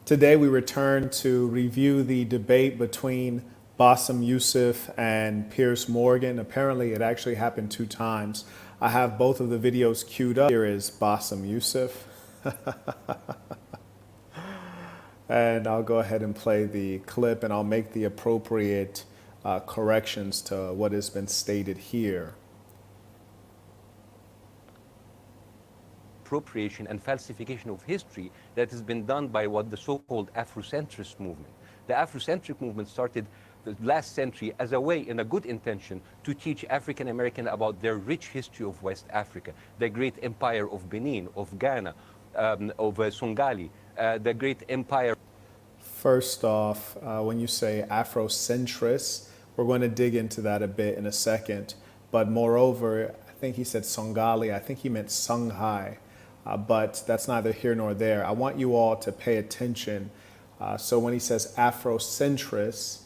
Today we return to review the debate between Bassem Youssef and Piers Morgan. Apparently it actually happened 2 times. I have both of the videos queued up. Here is Bassem Youssef. And I'll go ahead and play the clip and I'll make the appropriate corrections to what has been stated here. Appropriation and falsification of history that has been done by what the so-called Afrocentrist movement. The Afrocentric movement started the last century as a way, in a good intention, to teach African American about their rich history of West Africa, the great empire of Benin, of Ghana, of Songhali, the great empire. First off, when you say Afrocentrist, we're going to dig into that a bit in a second. But moreover, I think he said Songhali. I think he meant Songhai. But that's neither here nor there. I want you all to pay attention. So when he says Afrocentrist,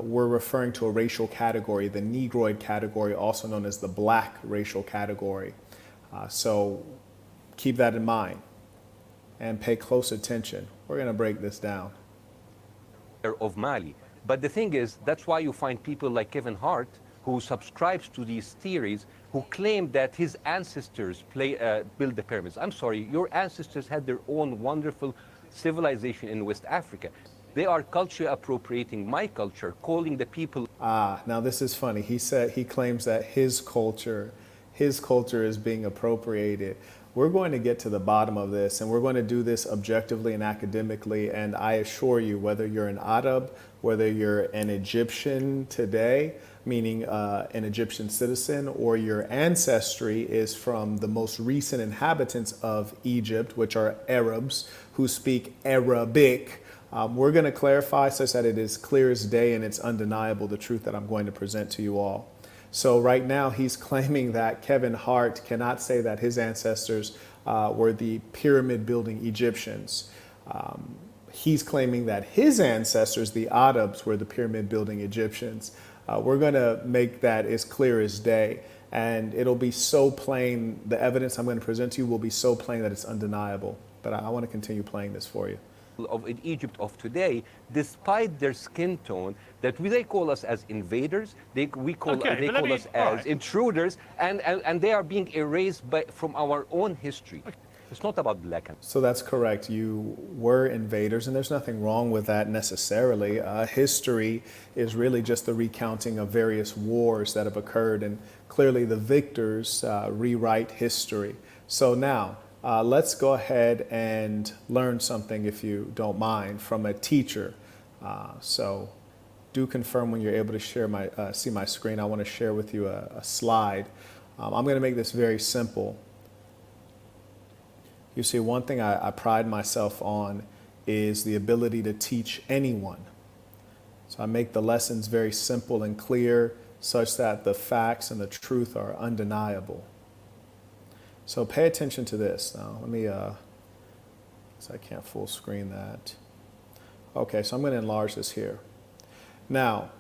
we're referring to a racial category, the Negroid category, also known as the Black racial category. So keep that in mind and pay close attention. We're going to break this down. Of Mali. But the thing is, that's why you find people like Kevin Hart, who subscribes to these theories, who claim that his ancestors built the pyramids. I'm sorry, your ancestors had their own wonderful civilization in West Africa. They are culture appropriating my culture, calling the people. Now this is funny. He claims that his culture is being appropriated. We're going to get to the bottom of this, and we're going to do this objectively and academically. And I assure you, whether you're an Arab, whether you're an Egyptian today, meaning an Egyptian citizen, or your ancestry is from the most recent inhabitants of Egypt, which are Arabs who speak Arabic, we're going to clarify such that it is clear as day and it's undeniable the truth that I'm going to present to you all. So right now he's claiming that Kevin Hart cannot say that his ancestors were the pyramid building Egyptians. He's claiming that his ancestors, the Arabs, were the pyramid building Egyptians. We're going to make that as clear as day, and it'll be so plain, the evidence I'm going to present to you will be so plain that it's undeniable. But I want to continue playing this for you. Of Egypt of today, despite their skin tone, that they call us as invaders, they call us as intruders, and they are being erased from our own history. It's not about black and. So that's correct. You were invaders, and there's nothing wrong with that necessarily. History is really just the recounting of various wars that have occurred, and clearly the victors rewrite history. So now, let's go ahead and learn something, if you don't mind, from a teacher. So do confirm when you're able to share see my screen. I want to share with you a slide. I'm going to make this very simple. You see, one thing I pride myself on is the ability to teach anyone. So I make the lessons very simple and clear such that the facts and the truth are undeniable. So pay attention to this. Now, let me, so I can't full screen that. Okay, so I'm going to enlarge this here. Now,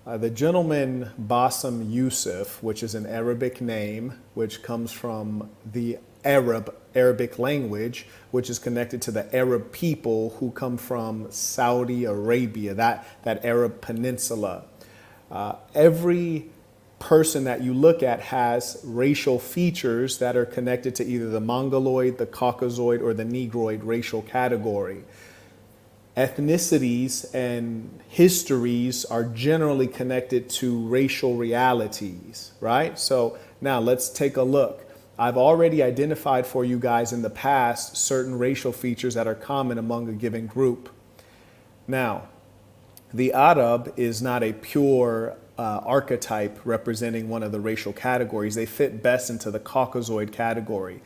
the gentleman Bassem Youssef, which is an Arabic name, which comes from the Arabic language, which is connected to the Arab people who come from Saudi Arabia, that Arab peninsula. Every person that you look at has racial features that are connected to either the Mongoloid, the Caucasoid, or the Negroid racial category. Ethnicities and histories are generally connected to racial realities, right? So now let's take a look. I've already identified for you guys in the past certain racial features that are common among a given group. Now, the Arab is not a pure archetype representing one of the racial categories. They fit best into the Caucasoid category.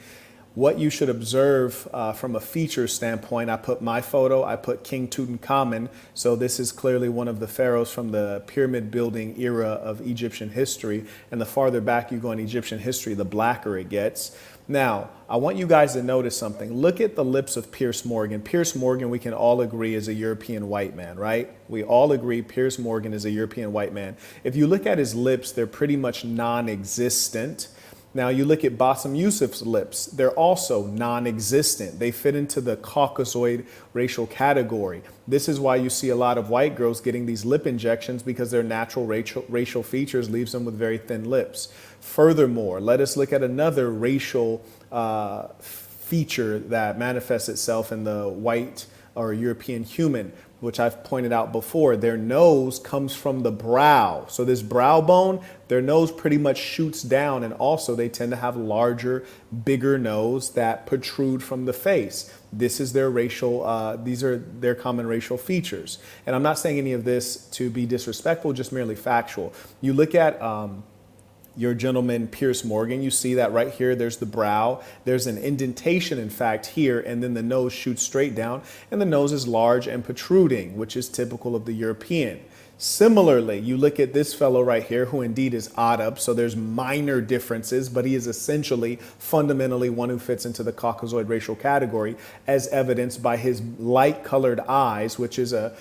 What you should observe from a feature standpoint, I put my photo, I put King Tutankhamun. So this is clearly one of the pharaohs from the pyramid building era of Egyptian history. And the farther back you go in Egyptian history, the blacker it gets. Now, I want you guys to notice something. Look at the lips of Piers Morgan. Piers Morgan, we can all agree, is a European white man, right? We all agree Piers Morgan is a European white man. If you look at his lips, they're pretty much non-existent. Now you look at Bassem Youssef's lips, they're also non-existent. They fit into the Caucasoid racial category. This is why you see a lot of white girls getting these lip injections, because their natural racial features leaves them with very thin lips. Furthermore, let us look at another racial feature that manifests itself in the white or European human, which I've pointed out before. Their nose comes from the brow. So this brow bone, their nose pretty much shoots down, and also they tend to have larger, bigger nose that protrude from the face. This is their racial, these are their common racial features. And I'm not saying any of this to be disrespectful, just merely factual. You look at your gentleman, Piers Morgan, you see that right here, there's the brow. There's an indentation, in fact, here, and then the nose shoots straight down, and the nose is large and protruding, which is typical of the European. Similarly, you look at this fellow right here, who indeed is Arab, so there's minor differences, but he is essentially, fundamentally one who fits into the Caucasoid racial category, as evidenced by his light-colored eyes, which is a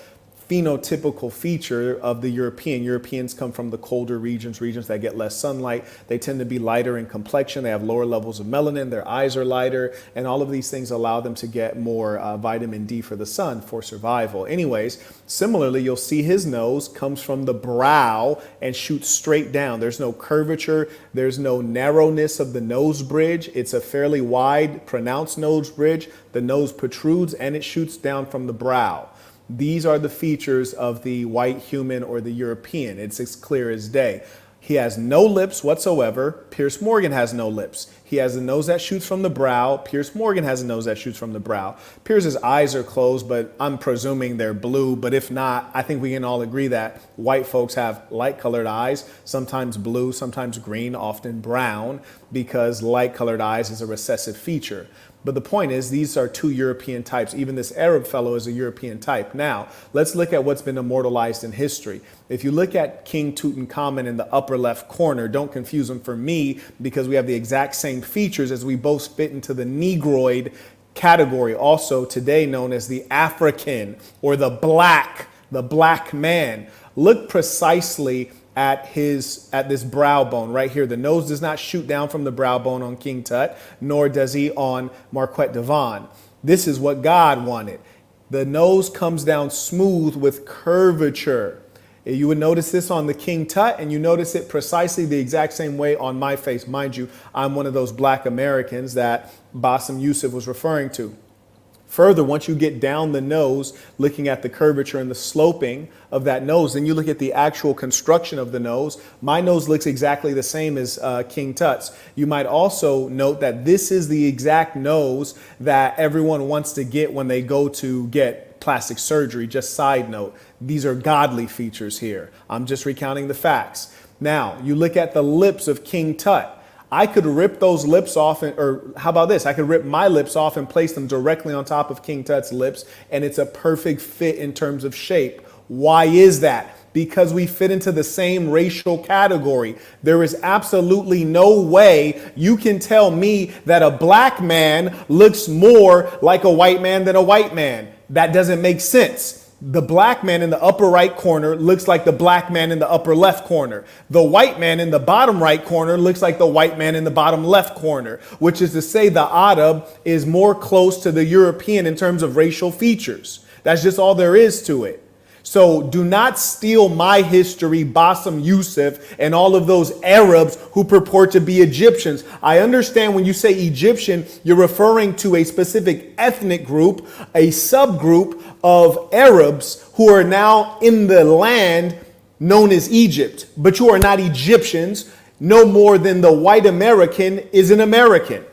phenotypical feature of the European. Europeans come from the colder regions that get less sunlight. They tend to be lighter in complexion. They have lower levels of melanin. Their eyes are lighter. And all of these things allow them to get more vitamin D for the sun for survival. Anyways, similarly, you'll see his nose comes from the brow and shoots straight down. There's no curvature. There's no narrowness of the nose bridge. It's a fairly wide, pronounced nose bridge. The nose protrudes and it shoots down from the brow. These are the features of the white human or the European. It's as clear as day. He has no lips whatsoever. Piers Morgan has no lips. He has a nose that shoots from the brow. Piers Morgan has a nose that shoots from the brow. Piers's eyes are closed, but I'm presuming they're blue. But if not, I think we can all agree that white folks have light colored eyes, sometimes blue, sometimes green, often brown, because light colored eyes is a recessive feature. But the point is, these are two European types. Even this Arab fellow is a European type. Now, let's look at what's been immortalized in history. If you look at King Tutankhamun in the upper left corner, don't confuse him for me, because we have the exact same features, as we both fit into the Negroid category, also today known as the African or the black man. Look precisely at this brow bone right here. The nose does not shoot down from the brow bone on King Tut, nor does he on Marquette Devon. This is what God wanted. The nose comes down smooth with curvature. You would notice this on the King Tut, and you notice it precisely the exact same way on my face. Mind you, I'm one of those black Americans that Bassem Youssef was referring to. Further, once you get down the nose, looking at the curvature and the sloping of that nose, then you look at the actual construction of the nose. My nose looks exactly the same as King Tut's. You might also note that this is the exact nose that everyone wants to get when they go to get plastic surgery. Just side note, these are godly features here. I'm just recounting the facts. Now, you look at the lips of King Tut. I could rip those lips off, or how about this? I could rip my lips off and place them directly on top of King Tut's lips, and it's a perfect fit in terms of shape. Why is that? Because we fit into the same racial category. There is absolutely no way you can tell me that a black man looks more like a white man than a white man. That doesn't make sense. The black man in the upper right corner looks like the black man in the upper left corner. The white man in the bottom right corner looks like the white man in the bottom left corner, which is to say the Arab is more close to the European in terms of racial features. That's just all there is to it. So do not steal my history, Bassem Youssef, and all of those Arabs who purport to be Egyptians. I understand when you say Egyptian, you're referring to a specific ethnic group, a subgroup of Arabs who are now in the land known as Egypt. But you are not Egyptians, no more than the white American is an American.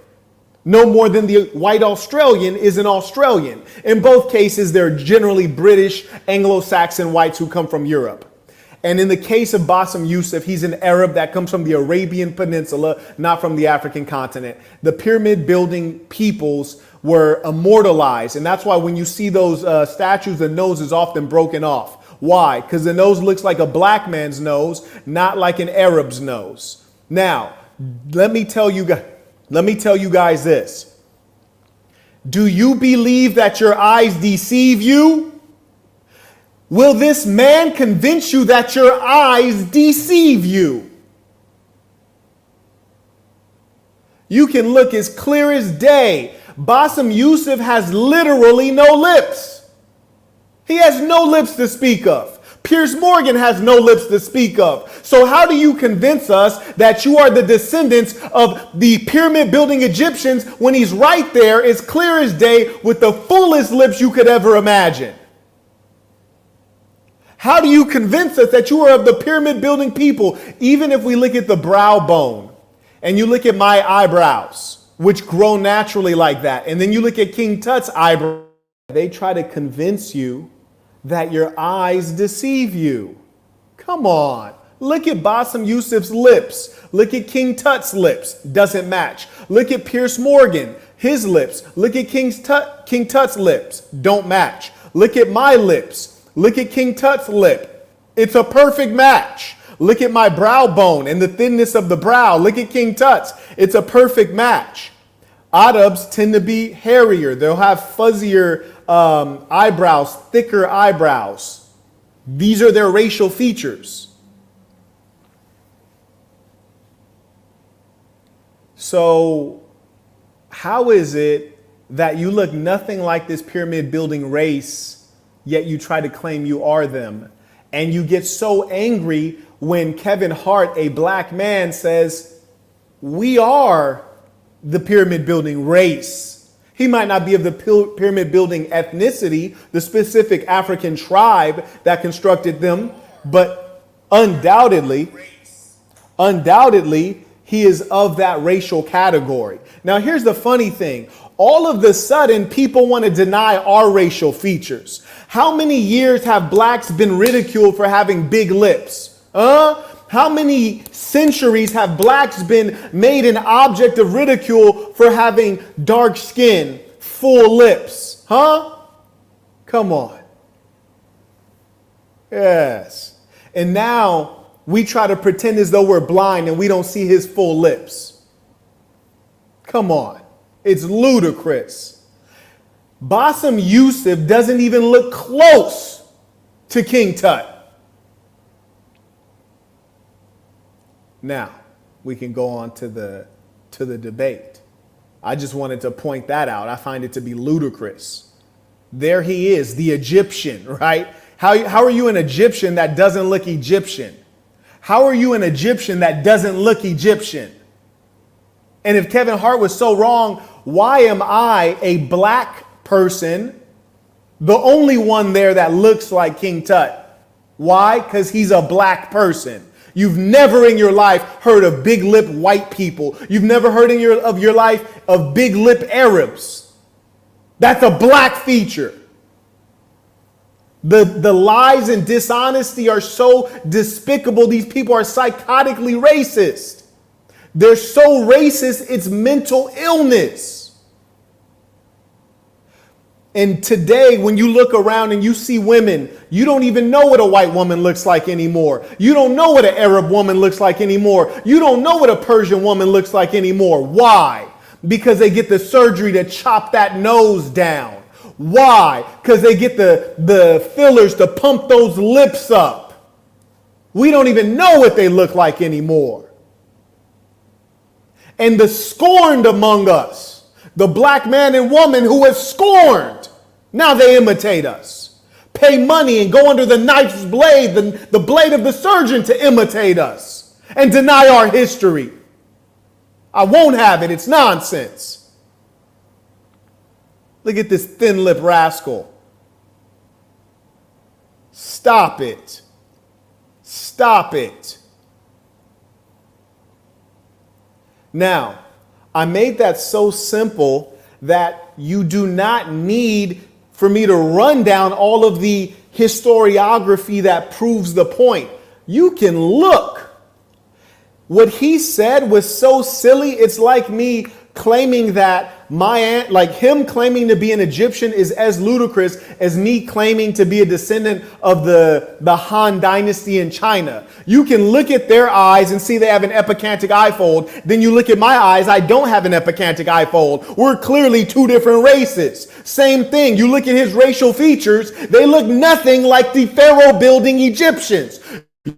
No more than the white Australian is an Australian. In both cases, they're generally British, Anglo-Saxon whites who come from Europe. And in the case of Bassem Youssef, he's an Arab that comes from the Arabian Peninsula, not from the African continent. The pyramid building peoples were immortalized. And that's why when you see those statues, the nose is often broken off. Why? Because the nose looks like a black man's nose, not like an Arab's nose. Now, let me tell you guys this. Do you believe that your eyes deceive you? Will this man convince you that your eyes deceive you? You can look as clear as day. Bassem Youssef has literally no lips. He has no lips to speak of. Piers Morgan has no lips to speak of. So how do you convince us that you are the descendants of the pyramid building Egyptians when he's right there as clear as day with the fullest lips you could ever imagine? How do you convince us that you are of the pyramid building people? Even if we look at the brow bone and you look at my eyebrows, which grow naturally like that, and then you look at King Tut's eyebrows, they try to convince you that your eyes deceive you. Come on. Look at Bassem Youssef's lips. Look at King Tut's lips. Doesn't match. Look at Piers Morgan, his lips. Look at King Tut's lips. Don't match. Look at my lips. Look at King Tut's lip. It's a perfect match. Look at my brow bone and the thinness of the brow. Look at King Tut's. It's a perfect match. Arabs tend to be hairier. They'll have fuzzier eyebrows, thicker eyebrows. These are their racial features. So how is it that you look nothing like this pyramid building race, yet you try to claim you are them? And you get so angry when Kevin Hart, a black man, says, we are the pyramid building race. He might not be of the pyramid building ethnicity, the specific African tribe that constructed them, but undoubtedly, he is of that racial category. Now, here's the funny thing. All of the sudden, people want to deny our racial features. How many years have blacks been ridiculed for having big lips? How many centuries have blacks been made an object of ridicule for having dark skin, full lips? Come on. Yes. And now we try to pretend as though we're blind and we don't see his full lips. Come on. It's ludicrous. Bassem Youssef doesn't even look close to King Tut. Now, we can go on to the debate. I just wanted to point that out. I find it to be ludicrous. There he is, the Egyptian, right? How are you an Egyptian that doesn't look Egyptian? How are you an Egyptian that doesn't look Egyptian? And if Kevin Hart was so wrong, why am I, a black person, the only one there that looks like King Tut? Why? Because he's a black person. You've never in your life heard of big lip white people. You've never heard in your life of big lip Arabs. That's a black feature. The lies and dishonesty are so despicable. These people are psychotically racist. They're so racist, it's mental illness. And today, when you look around and you see women, you don't even know what a white woman looks like anymore. You don't know what an Arab woman looks like anymore. You don't know what a Persian woman looks like anymore. Why? Because they get the surgery to chop that nose down. Why? Because they get the fillers to pump those lips up. We don't even know what they look like anymore. And the scorned among us, the black man and woman who is scorned, now they imitate us. Pay money and go under the knife's blade, the blade of the surgeon, to imitate us and deny our history. I won't have it. It's nonsense. Look at this thin lip rascal. Stop it. Stop it. Now, I made that so simple that you do not need for me to run down all of the historiography that proves the point. You can look. What he said was so silly. It's like me claiming that my aunt, like him claiming to be an Egyptian, is as ludicrous as me claiming to be a descendant of the Han dynasty in China. You can look at their eyes and see they have an epicantic eye fold. Then you look at my eyes, I don't have an epicantic eye fold. We're clearly two different races. Same thing. You look at his racial features, they look nothing like the pharaoh building Egyptians.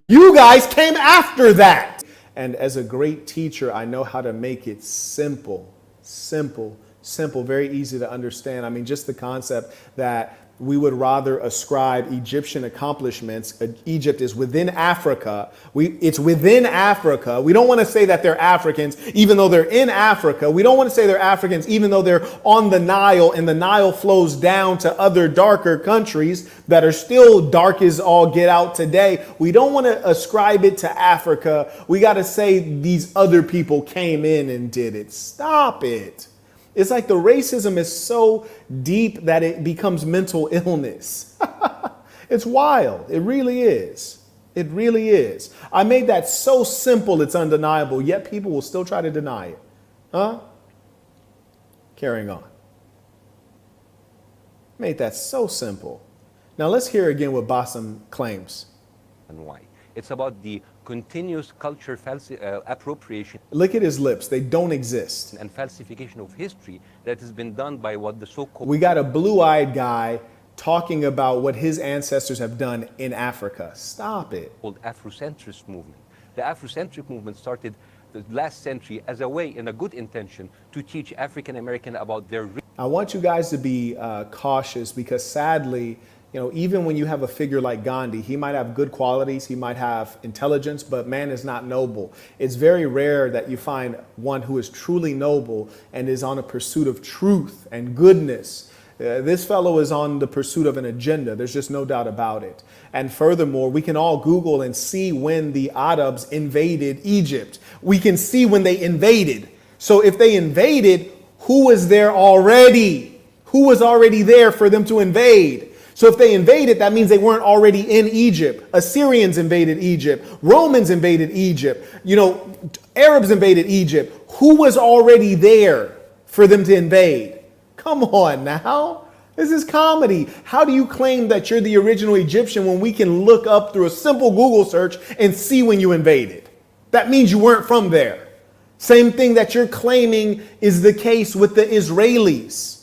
You guys came after that. And as a great teacher, I know how to make it simple, very easy to understand. I mean, just the concept that we would rather ascribe Egyptian accomplishments. Egypt is within Africa. It's within Africa. We don't want to say that they're Africans, even though they're in Africa. We don't want to say they're Africans, even though they're on the Nile, and the Nile flows down to other darker countries that are still dark as all get out today. We don't want to ascribe it to Africa. We got to say these other people came in and did it. Stop it. It's like the racism is so deep that it becomes mental illness. It's wild. It really is. It really is. I made that so simple it's undeniable, yet people will still try to deny it. Huh? Carrying on. Made that so simple. Now let's hear again what Bassem claims. And why? It's about the continuous culture appropriation. Look at his lips. They don't exist. And falsification of history that has been done by what the so-called... We got a blue-eyed guy talking about what his ancestors have done in Africa. Stop it. ...called Afrocentrist movement. The Afrocentric movement started the last century as a way, in a good intention, to teach African American about their... I want you guys to be cautious, because sadly, you know, even when you have a figure like Gandhi, he might have good qualities, he might have intelligence, but man is not noble. It's very rare that you find one who is truly noble and is on a pursuit of truth and goodness. This fellow is on the pursuit of an agenda. There's just no doubt about it. And furthermore, we can all Google and see when the Arabs invaded Egypt. We can see when they invaded. So if they invaded, who was there already? Who was already there for them to invade? So if they invaded, that means they weren't already in Egypt. Assyrians invaded Egypt. Romans invaded Egypt. You know, Arabs invaded Egypt. Who was already there for them to invade? Come on now. This is comedy. How do you claim that you're the original Egyptian when we can look up through a simple Google search and see when you invaded? That means you weren't from there. Same thing that you're claiming is the case with the Israelis.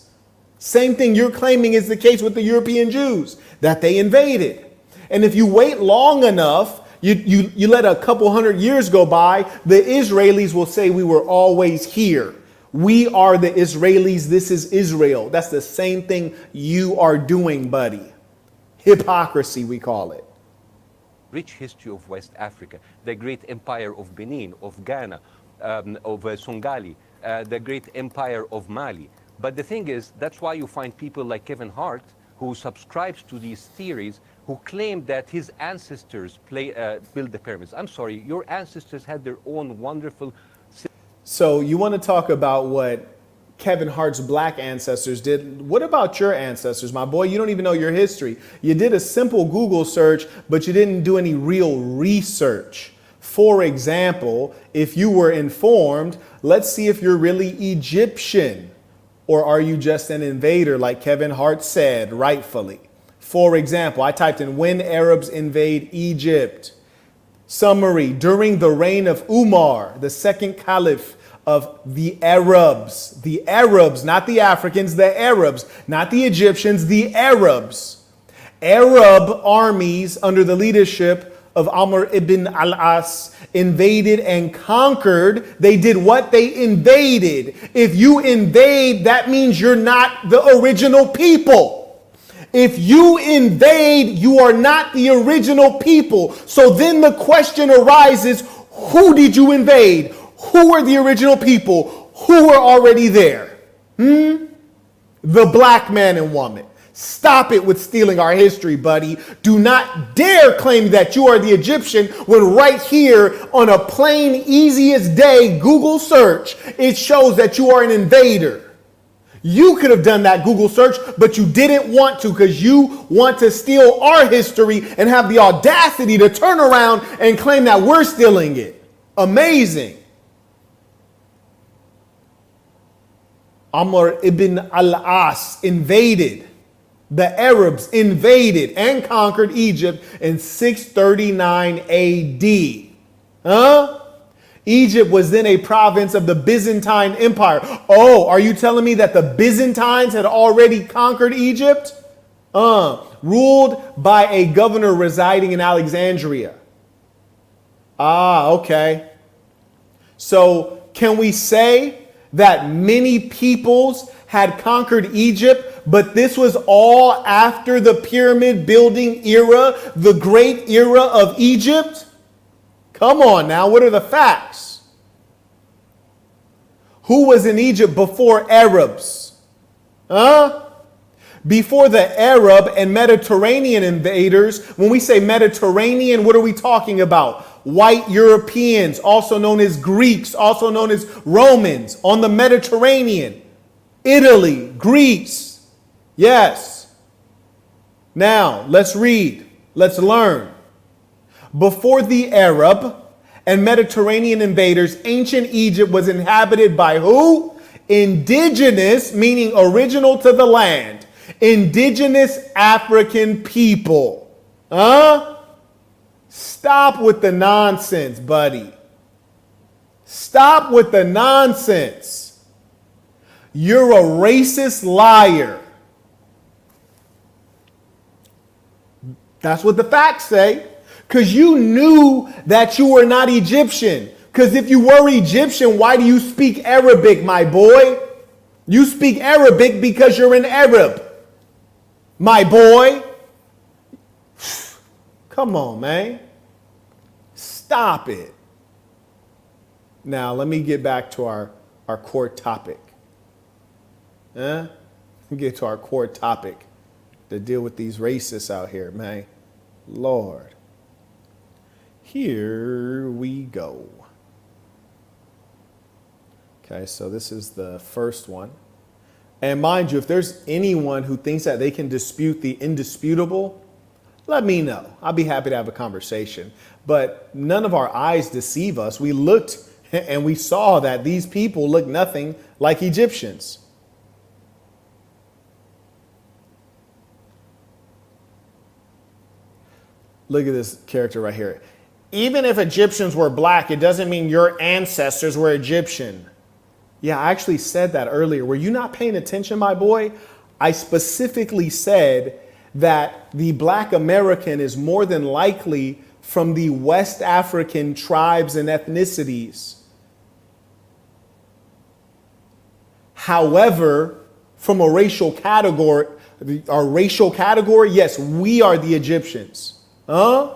Same thing you're claiming is the case with the European Jews, that they invaded. And if you wait long enough, you let a couple hundred years go by, the Israelis will say we were always here. We are the Israelis. This is Israel. That's the same thing you are doing, buddy. Hypocrisy, we call it. Rich history of West Africa, the great empire of Benin, of Ghana, of Songhali, the great empire of Mali. But the thing is, that's why you find people like Kevin Hart, who subscribes to these theories, who claim that his ancestors built the pyramids. I'm sorry, your ancestors had their own wonderful... So you want to talk about what Kevin Hart's black ancestors did? What about your ancestors, my boy? You don't even know your history. You did a simple Google search, but you didn't do any real research. For example, if you were informed, let's see if you're really Egyptian. Or are you just an invader, like Kevin Hart said, rightfully? For example, I typed in when Arabs invade Egypt. Summary: during the reign of Umar, the second caliph of the Arabs. The Arabs, not the Africans, the Arabs, not the Egyptians, the Arabs. Arab armies under the leadership of Amr ibn al-As invaded and conquered. They did what? They invaded. If you invade, that means you're not the original people. If you invade, you are not the original people. So then the question arises, who did you invade? Who were the original people? Who were already there? The black man and woman. Stop it with stealing our history, buddy. Do not dare claim that you are the Egyptian when right here on a plain, easiest day Google search, it shows that you are an invader. You could have done that Google search, but you didn't want to because you want to steal our history and have the audacity to turn around and claim that we're stealing it. Amazing. Amr ibn al-As invaded. The Arabs invaded and conquered Egypt in 639 AD. Egypt was then a province of the Byzantine Empire. Oh, are you telling me that the Byzantines had already conquered Egypt? Ruled by a governor residing in Alexandria. Ah, okay. So can we say that many peoples had conquered Egypt, but this was all after the pyramid building era, the great era of Egypt? Come on now, what are the facts? Who was in Egypt before Arabs? Huh? Before the Arab and Mediterranean invaders, when we say Mediterranean, what are we talking about? White Europeans, also known as Greeks, also known as Romans, on the Mediterranean. Italy, Greece. Yes. Now, let's read. Let's learn. Before the Arab and Mediterranean invaders, ancient Egypt was inhabited by who? Indigenous, meaning original to the land. Indigenous African people. Huh? Stop with the nonsense, buddy. Stop with the nonsense. You're a racist liar. That's what the facts say. Because you knew that you were not Egyptian. Because if you were Egyptian, why do you speak Arabic, my boy? You speak Arabic because you're an Arab, my boy. Come on, man. Stop it. Now, let me get back to our core topic. Let me get to our core topic to deal with these racists out here, man. Lord. Here we go. Okay, so this is the first one. And mind you, if there's anyone who thinks that they can dispute the indisputable, let me know. I'll be happy to have a conversation. But none of our eyes deceive us. We looked and we saw that these people look nothing like Egyptians. Look at this character right here. Even if Egyptians were black, it doesn't mean your ancestors were Egyptian. Yeah, I actually said that earlier. Were you not paying attention, my boy? I specifically said that the black American is more than likely from the West African tribes and ethnicities. However, from a racial category, yes, we are the Egyptians. Huh?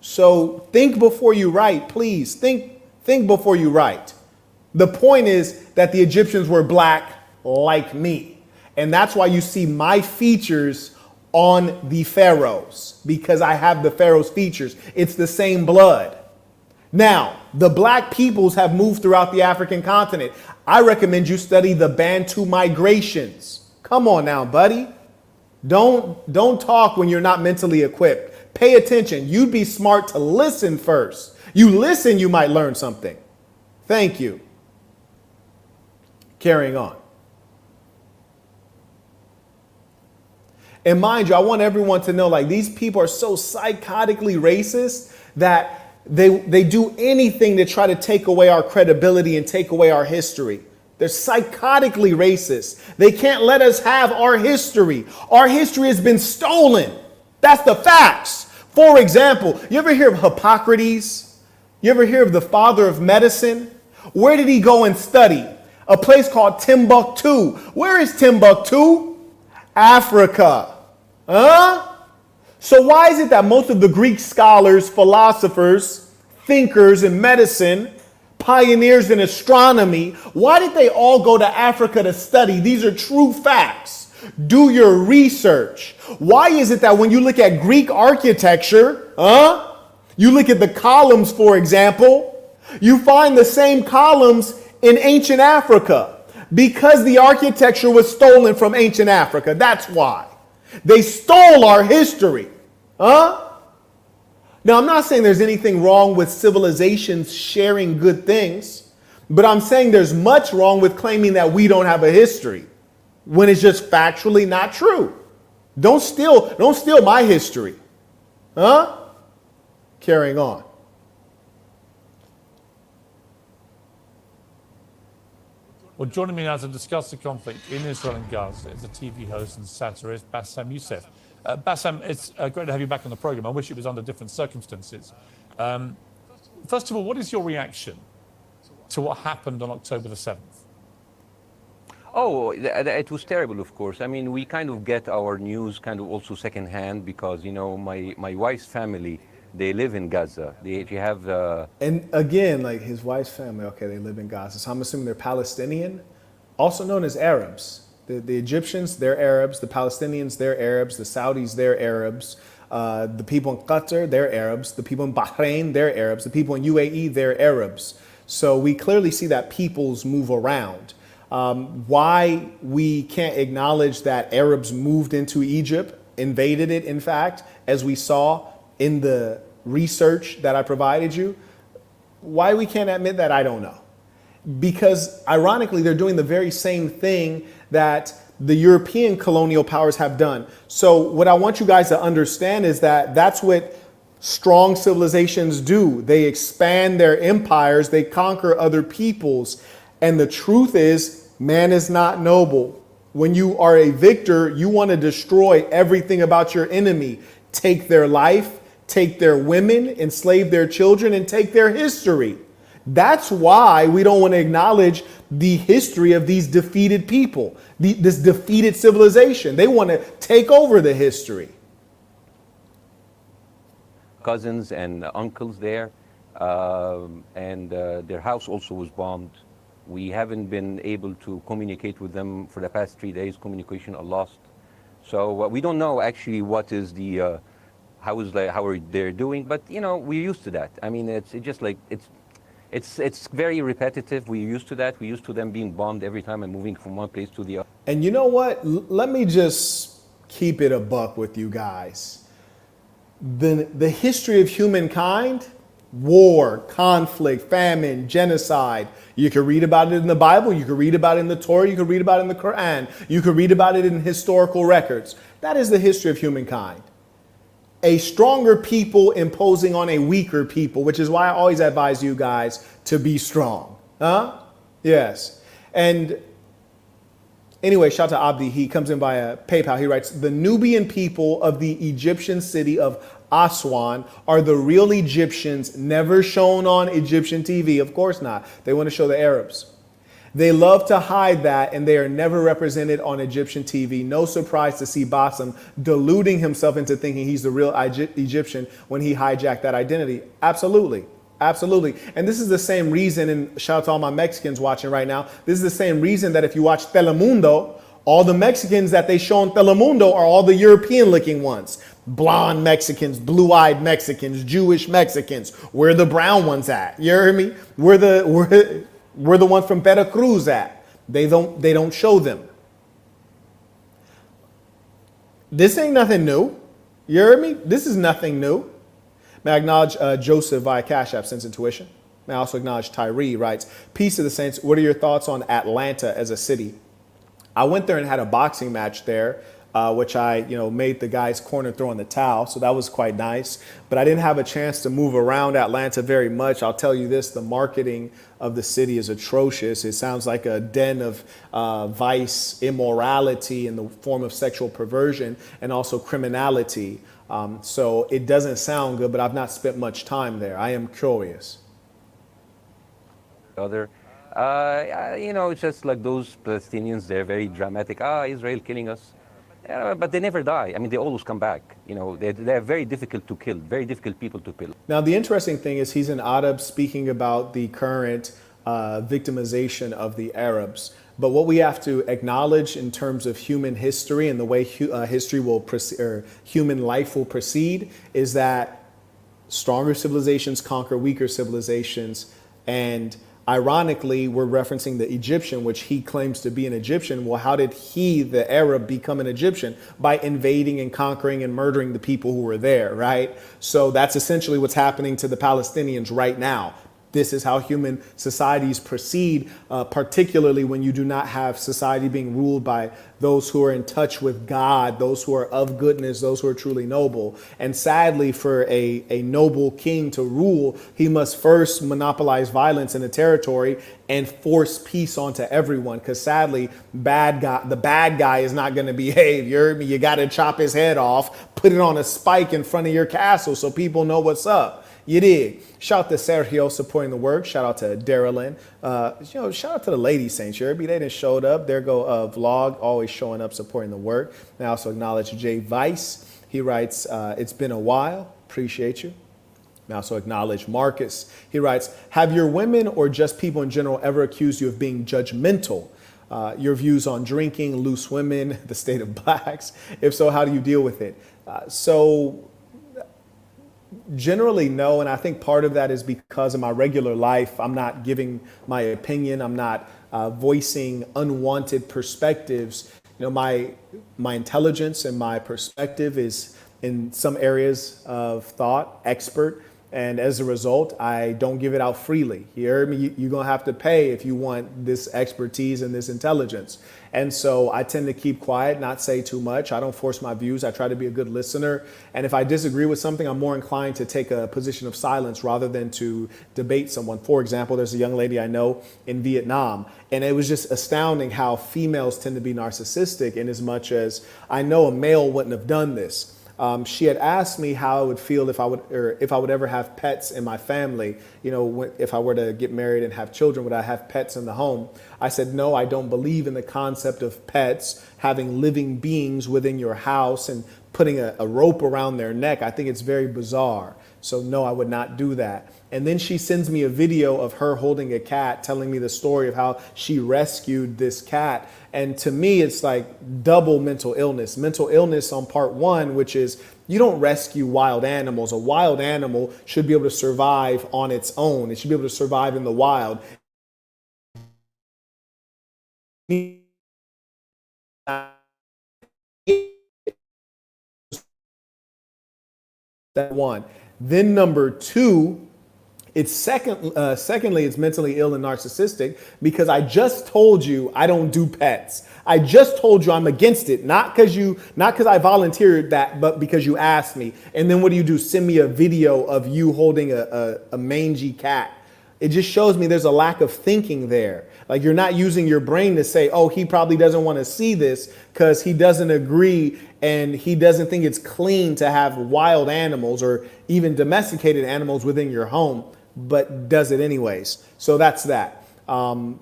So think before you write, please. Think before you write. The point is that the Egyptians were black like me. And that's why you see my features on the pharaohs, because I have the pharaoh's features. It's the same blood. Now, the black peoples have moved throughout the African continent. I recommend you study the Bantu migrations. Come on now, buddy. Don't talk when you're not mentally equipped. Pay attention. You'd be smart to listen first. You listen, you might learn something. Thank you. Carrying on. And mind you, I want everyone to know, like, these people are so psychotically racist that they do anything to try to take away our credibility and take away our history. They're psychotically racist. They can't let us have our history. Our history has been stolen. That's the facts. For example, you ever hear of Hippocrates? You ever hear of the father of medicine? Where did he go and study? A place called Timbuktu. Where is Timbuktu? Africa. Huh? So why is it that most of the Greek scholars, philosophers, thinkers in medicine, pioneers in astronomy, why did they all go to Africa to study? These are true facts. Do your research. Why is it that when you look at Greek architecture, you look at the columns, for example, you find the same columns in ancient Africa? Because the architecture was stolen from ancient Africa. That's why. They stole our history. Now, I'm not saying there's anything wrong with civilizations sharing good things, but I'm saying there's much wrong with claiming that we don't have a history when it's just factually not true. Don't steal my history. Carrying on. Well, joining me now to discuss the conflict in Israel and Gaza is the TV host and satirist Bassem Youssef. Bassem, it's great to have you back on the program. I wish it was under different circumstances. First of all, what is your reaction to what happened on October the 7th? Oh, it was terrible, of course. I mean, we kind of get our news kind of also secondhand because, you know, my wife's family, they live in Gaza. They have... And again, like his wife's family, okay, they live in Gaza. So I'm assuming they're Palestinian, also known as Arabs. The Egyptians, they're Arabs. The Palestinians, they're Arabs. The Saudis, they're Arabs. The people in Qatar, they're Arabs. The people in Bahrain, they're Arabs. The people in UAE, they're Arabs. So we clearly see that peoples move around. Why we can't acknowledge that Arabs moved into Egypt, invaded it, in fact, as we saw in the research that I provided you, why we can't admit that, I don't know. Because ironically, they're doing the very same thing that the European colonial powers have done. So what I want you guys to understand is that that's what strong civilizations do. They expand their empires, they conquer other peoples. And the truth is, man is not noble. When you are a victor, you want to destroy everything about your enemy. Take their life, take their women, enslave their children, and take their history. That's why we don't want to acknowledge the history of these defeated people, this defeated civilization. They want to take over the history. Cousins and uncles there, and their house also was bombed. We haven't been able to communicate with them for the past 3 days. Communication are lost. So we don't know actually what is the how are they doing, but you know, we're used to that. I mean, it's just like it's very repetitive. We're used to that. We're used to them being bombed every time and moving from one place to the other. And you know what? Let me just keep it a buck with you guys. The history of humankind, war, conflict, famine, genocide. You can read about it in the Bible. You can read about it in the Torah. You can read about it in the Quran. You can read about it in historical records. That is the history of humankind. A stronger people imposing on a weaker people, which is why I always advise you guys to be strong. Huh? Yes. And anyway, shout out to Abdi. He comes in via PayPal. He writes, the Nubian people of the Egyptian city of Aswan are the real Egyptians never shown on Egyptian TV. Of course not. They want to show the Arabs. They love to hide that, and they are never represented on Egyptian TV. No surprise to see Bassem deluding himself into thinking he's the real Egyptian when he hijacked that identity. Absolutely. Absolutely. And this is the same reason, and shout out to all my Mexicans watching right now, this is the same reason that if you watch Telemundo, all the Mexicans that they show on Telemundo are all the European-looking ones. Blonde Mexicans, blue-eyed Mexicans, Jewish Mexicans. Where the brown ones at? You hear me? Where the ones from Veracruz at? They don't show them. This ain't nothing new. You hear me? This is nothing new. May I acknowledge Joseph via Cash App, Sense Intuition. May I also acknowledge Tyree writes, peace to the Saints. What are your thoughts on Atlanta as a city? I went there and had a boxing match there, which I, made the guy's corner throw in the towel. So that was quite nice. But I didn't have a chance to move around Atlanta very much. I'll tell you this, the marketing of the city is atrocious. It sounds like a den of vice, immorality in the form of sexual perversion and also criminality. So it doesn't sound good, but I've not spent much time there. I am curious. It's just like those Palestinians, they're very dramatic. Israel killing us. But they never die. I mean, they always come back. They're very difficult to kill, very difficult people to kill. Now, the interesting thing is he's an Arab speaking about the current victimization of the Arabs. But what we have to acknowledge in terms of human history and the way history will proceed, or human life will proceed, is that stronger civilizations conquer weaker civilizations. And ironically, we're referencing the Egyptian, which he claims to be an Egyptian. Well, how did he, the Arab, become an Egyptian? By invading and conquering and murdering the people who were there, right? So that's essentially what's happening to the Palestinians right now. This is how human societies proceed, particularly when you do not have society being ruled by those who are in touch with God, those who are of goodness, those who are truly noble. And sadly, for a noble king to rule, he must first monopolize violence in a territory and force peace onto everyone. Because sadly, the bad guy is not going to behave. You heard me? You got to chop his head off, put it on a spike in front of your castle so people know what's up. You dig? Shout out to Sergio supporting the work. Shout out to Darylyn. Shout out to the Lady Saints. They didn't showed up. There go Vlog, always showing up, supporting the work. And I also acknowledge Jay Vice. He writes, it's been a while. Appreciate you. And I also acknowledge Marcus. He writes, have your women or just people in general ever accused you of being judgmental? Your views on drinking, loose women, the state of blacks? If so, how do you deal with it? So generally, no. And I think part of that is because in my regular life, I'm not giving my opinion. I'm not voicing unwanted perspectives. My intelligence and my perspective is in some areas of thought expert. And as a result, I don't give it out freely. You heard me? You're going to have to pay if you want this expertise and this intelligence. And so I tend to keep quiet, not say too much. I don't force my views. I try to be a good listener. And if I disagree with something, I'm more inclined to take a position of silence rather than to debate someone. For example, there's a young lady I know in Vietnam, and it was just astounding how females tend to be narcissistic in as much as I know a male wouldn't have done this. She had asked me how I would feel if I would ever have pets in my family. If I were to get married and have children, would I have pets in the home? I said, no, I don't believe in the concept of pets having living beings within your house and putting a rope around their neck. I think it's very bizarre. So no, I would not do that. And then she sends me a video of her holding a cat, telling me the story of how she rescued this cat. And to me, it's like double mental illness. Mental illness on part one, which is you don't rescue wild animals. A wild animal should be able to survive on its own. It should be able to survive in the wild. That one. Then number two, secondly, it's mentally ill and narcissistic because I just told you I don't do pets. I just told you I'm against it, not because I volunteered that, but because you asked me. And then what do? Send me a video of you holding a mangy cat. It just shows me there's a lack of thinking there. Like you're not using your brain to say, oh, he probably doesn't want to see this because he doesn't agree and he doesn't think it's clean to have wild animals or even domesticated animals within your home, but does it anyways. So that's that.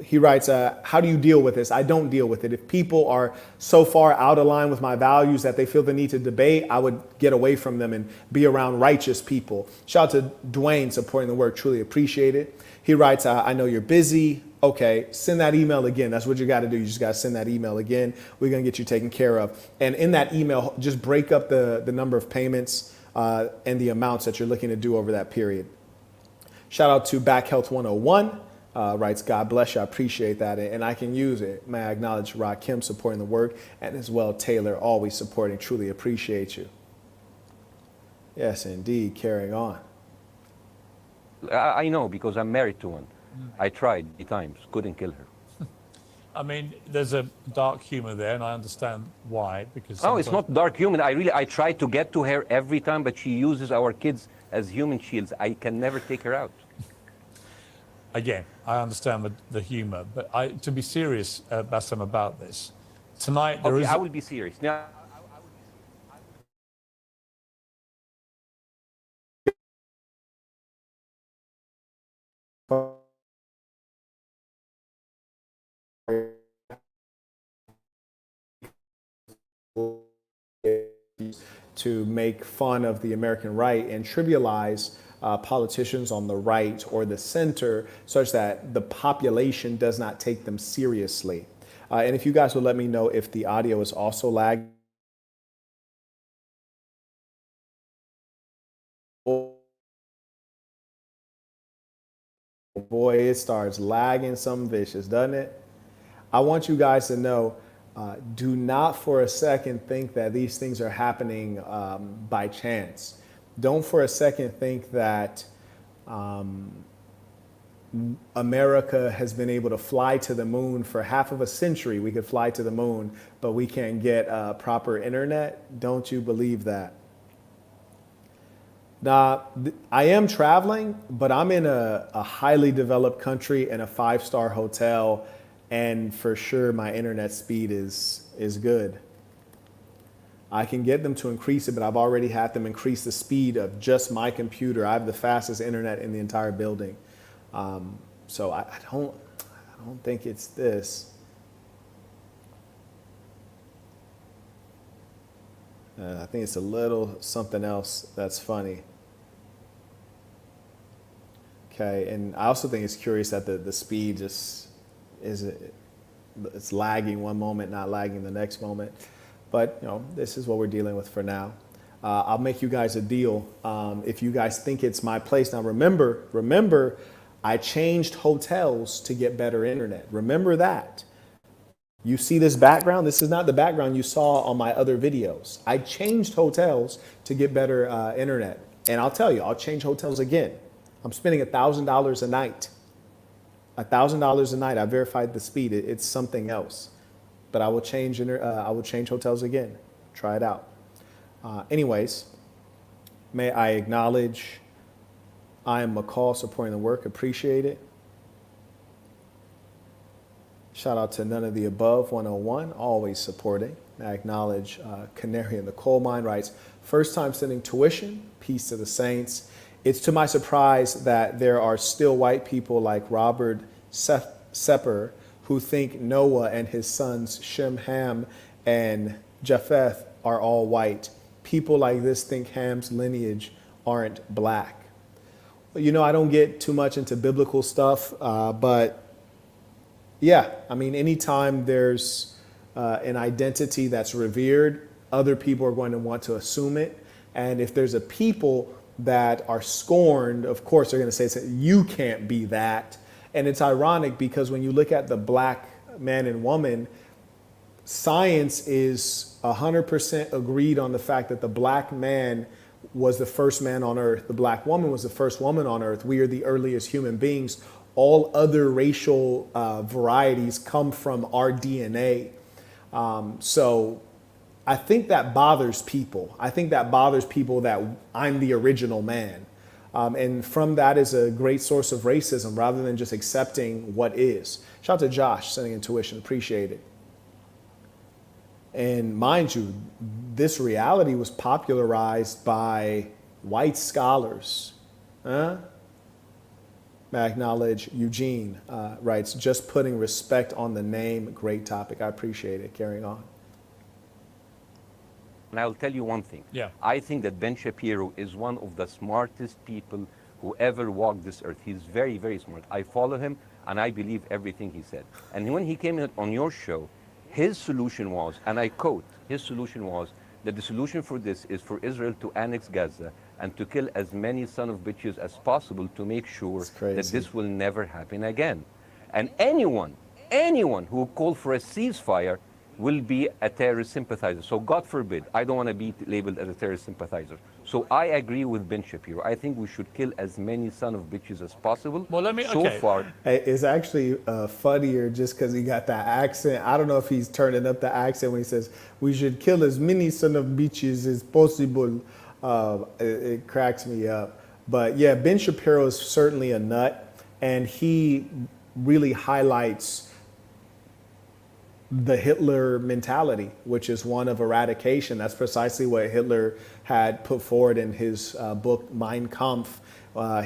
He writes, how do you deal with this? I don't deal with it. If people are so far out of line with my values that they feel the need to debate, I would get away from them and be around righteous people. Shout out to Dwayne supporting the work. Truly appreciate it. He writes, I know you're busy. Okay, send that email again. That's what you got to do. You just got to send that email again. We're going to get you taken care of. And in that email, just break up the number of payments and the amounts that you're looking to do over that period. Shout out to Back Health 101. Writes, God bless you. I appreciate that. And I can use it. May I acknowledge Rakim supporting the work and as well Taylor always supporting. Truly appreciate you. Yes, indeed. Carrying on. I know because I'm married to one. I tried 3 times, couldn't kill her. I mean, there's a dark humor there, and I understand why. Because no, it's not dark humor. I try to get to her every time, but she uses our kids as human shields. I can never take her out. Again, I understand the humor, but to be serious, Bassem, about this tonight, there is. I will be serious now. To make fun of the American right and trivialize politicians on the right or the center such that the population does not take them seriously. And if you guys would let me know if the audio is also lagging. Boy, it starts lagging some vicious, doesn't it? I want you guys to know, do not for a second think that these things are happening by chance. Don't for a second think that America has been able to fly to the moon for half of a century. We could fly to the moon, but we can't get proper internet. Don't you believe that? Now, I am traveling, but I'm in a highly developed country in a 5-star hotel, and for sure my internet speed is good. I can get them to increase it, but I've already had them increase the speed of just my computer. I have the fastest internet in the entire building. So I don't think it's this. I think it's a little something else that's funny. Okay, and I also think it's curious that the speed just it's lagging one moment, not lagging the next moment. But this is what we're dealing with for now. I'll make you guys a deal. If you guys think it's my place. Now remember, I changed hotels to get better internet. Remember that. You see this background? This is not the background you saw on my other videos. I changed hotels to get better internet. And I'll tell you, I'll change hotels again. I'm spending $1,000 a night. $1,000 a night. I verified the speed. It's something else. But I will change hotels again. Try it out. Anyways, may I acknowledge I am McCall supporting the work. Appreciate it. Shout out to None of the Above 101, always supporting. I acknowledge Canary in the Coal Mine writes, first time sending tuition, peace to the saints. It's to my surprise that there are still white people like Robert Sepper who think Noah and his sons Shem, Ham, and Japheth are all white. People like this think Ham's lineage aren't black. Well, I don't get too much into biblical stuff, but yeah, I mean, anytime there's an identity that's revered, other people are going to want to assume it. And if there's a people that are scorned, of course, they're going to say, you can't be that. And it's ironic because when you look at the black man and woman, science is 100% agreed on the fact that the black man was the first man on earth. The black woman was the first woman on earth. We are the earliest human beings. All other racial varieties come from our DNA. So I think that bothers people. I think that bothers people that I'm the original man. And from that is a great source of racism rather than just accepting what is. Shout out to Josh sending in tuition. Appreciate it. And mind you, this reality was popularized by white scholars. May I acknowledge Eugene writes, just putting respect on the name, great topic. I appreciate it. Carrying on. And I'll tell you one thing. Yeah. I think that Ben Shapiro is one of the smartest people who ever walked this earth. He's very, very smart. I follow him, and I believe everything he said. And when he came in on your show, his solution was, and I quote, his solution was that the solution for this is for Israel to annex Gaza and to kill as many son of bitches as possible to make sure that this will never happen again. And anyone who called for a ceasefire will be a terrorist sympathizer. So God forbid, I don't want to be labeled as a terrorist sympathizer. So I agree with Ben Shapiro. I think we should kill as many son of bitches as possible. Well, let me, so far. Hey, it's actually funnier just because he got that accent. I don't know if he's turning up the accent when he says, we should kill as many son of bitches as possible. It cracks me up. But yeah, Ben Shapiro is certainly a nut, and he really highlights the Hitler mentality, which is one of eradication. That's precisely what Hitler had put forward in his book, Mein Kampf.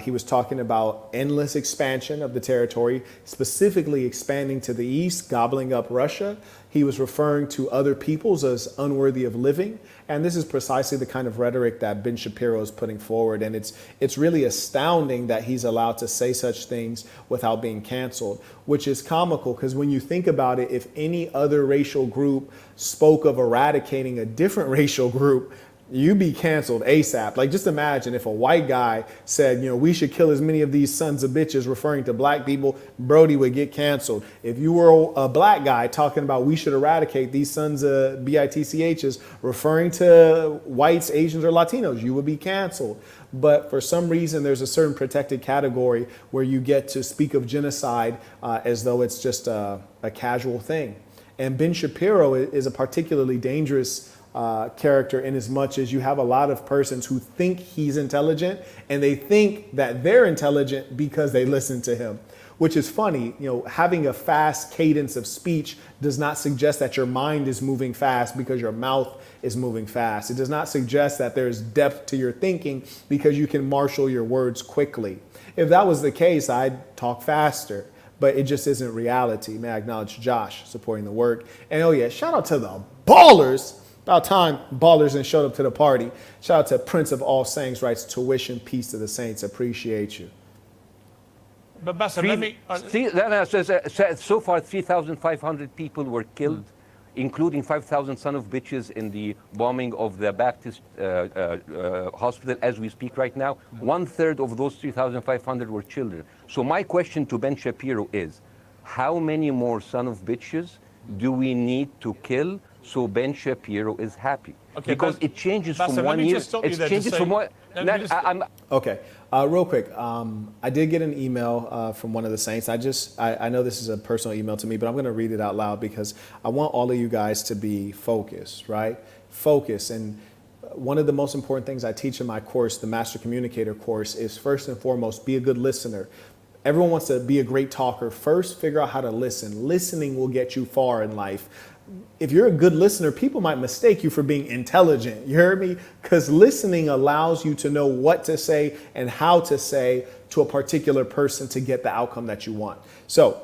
He was talking about endless expansion of the territory, specifically expanding to the east, gobbling up Russia. He was referring to other peoples as unworthy of living. And this is precisely the kind of rhetoric that Ben Shapiro is putting forward. And it's really astounding that he's allowed to say such things without being canceled, which is comical because when you think about it, if any other racial group spoke of eradicating a different racial group, you'd be canceled ASAP. Like, just imagine if a white guy said, we should kill as many of these sons of bitches, referring to black people, Brody would get canceled. If you were a black guy talking about we should eradicate these sons of bitchs, referring to whites, Asians, or Latinos, you would be canceled. But for some reason, there's a certain protected category where you get to speak of genocide as though it's just a casual thing. And Ben Shapiro is a particularly dangerous character in as much as you have a lot of persons who think he's intelligent and they think that they're intelligent because they listen to him. which is funny. You know, having a fast cadence of speech does not suggest that your mind is moving fast because your mouth is moving fast. It does not suggest that there's depth to your thinking because you can marshal your words quickly. If that was the case, I'd talk faster, but it just isn't reality. May I acknowledge Josh supporting the work. And oh yeah, shout out to the ballers. About time ballers and showed up to the party. Shout out to Prince of All Saints writes, tuition, peace to the saints. Appreciate you. But Bassem, let me... So far, 3,500 people were killed, including 5,000 son of bitches in the bombing of the Baptist hospital as we speak right now. 1/3 of those 3,500 were children. So my question to Ben Shapiro is, how many more son of bitches do we need to kill so Ben Shapiro is happy? Okay, because it changes Bassem, from let 1 me year. just stop you It there to changes say- from one. let me just- Okay, real quick. I did get an email from one of the saints. I know this is a personal email to me, but I'm going to read it out loud because I want all of you guys to be focused, right? Focus. And one of the most important things I teach in my course, the Master Communicator course, is first and foremost, be a good listener. Everyone wants to be a great talker. First, figure out how to listen. Listening will get you far in life. If you're a good listener, people might mistake you for being intelligent. You heard me? Because listening allows you to know what to say and how to say to a particular person to get the outcome that you want. So